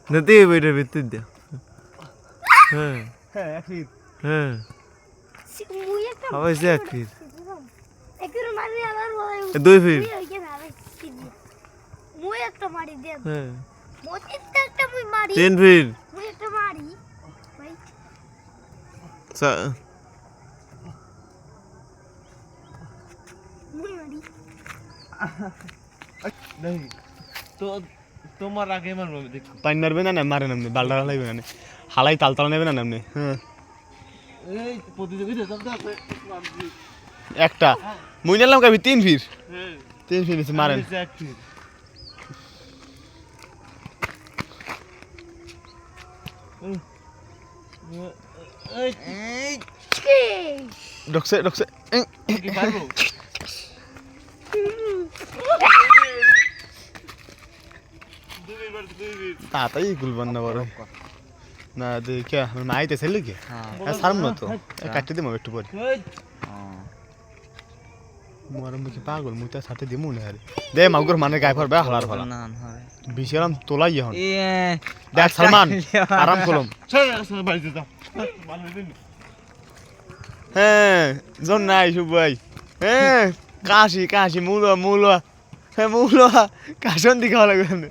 nanti beda betul dia. Apa sih akhir? Dua fir. Tiga fir. Sa. नहीं तो তোমার আগে মারবো দেখো পানি মারবে না না মারেন আপনি বালটা হালাইবে না হালাই তালতাল নেবে না আপনি হ্যাঁ এই প্রতিযোগিতা চলতে আছে একটা মুই নিলাম কবি 3 ফির হ্যাঁ 3 ফির মারেন এক ফির এই ডকসে ডকসে কি পারবো তাতাই গুলবান না বড় না দেখে আমার মা আইতেছে লিখে হ্যাঁ সারম না তো কাটতে দিমু একটু পরে মোর মুখে পাগল মুই তো সাথে দিমু না আরে দে মাগুর মানে গায় পড়বে হালার ফলা না বিশালাম তোলাই এখন দেখ সালমান আরাম করলাম বাড়িতে যাও হ্যাঁ জন নাই সুবাই হ্যাঁ কাশি কাশি মূল মূল হ্যাঁ মূল কাশন দিকে লাগবে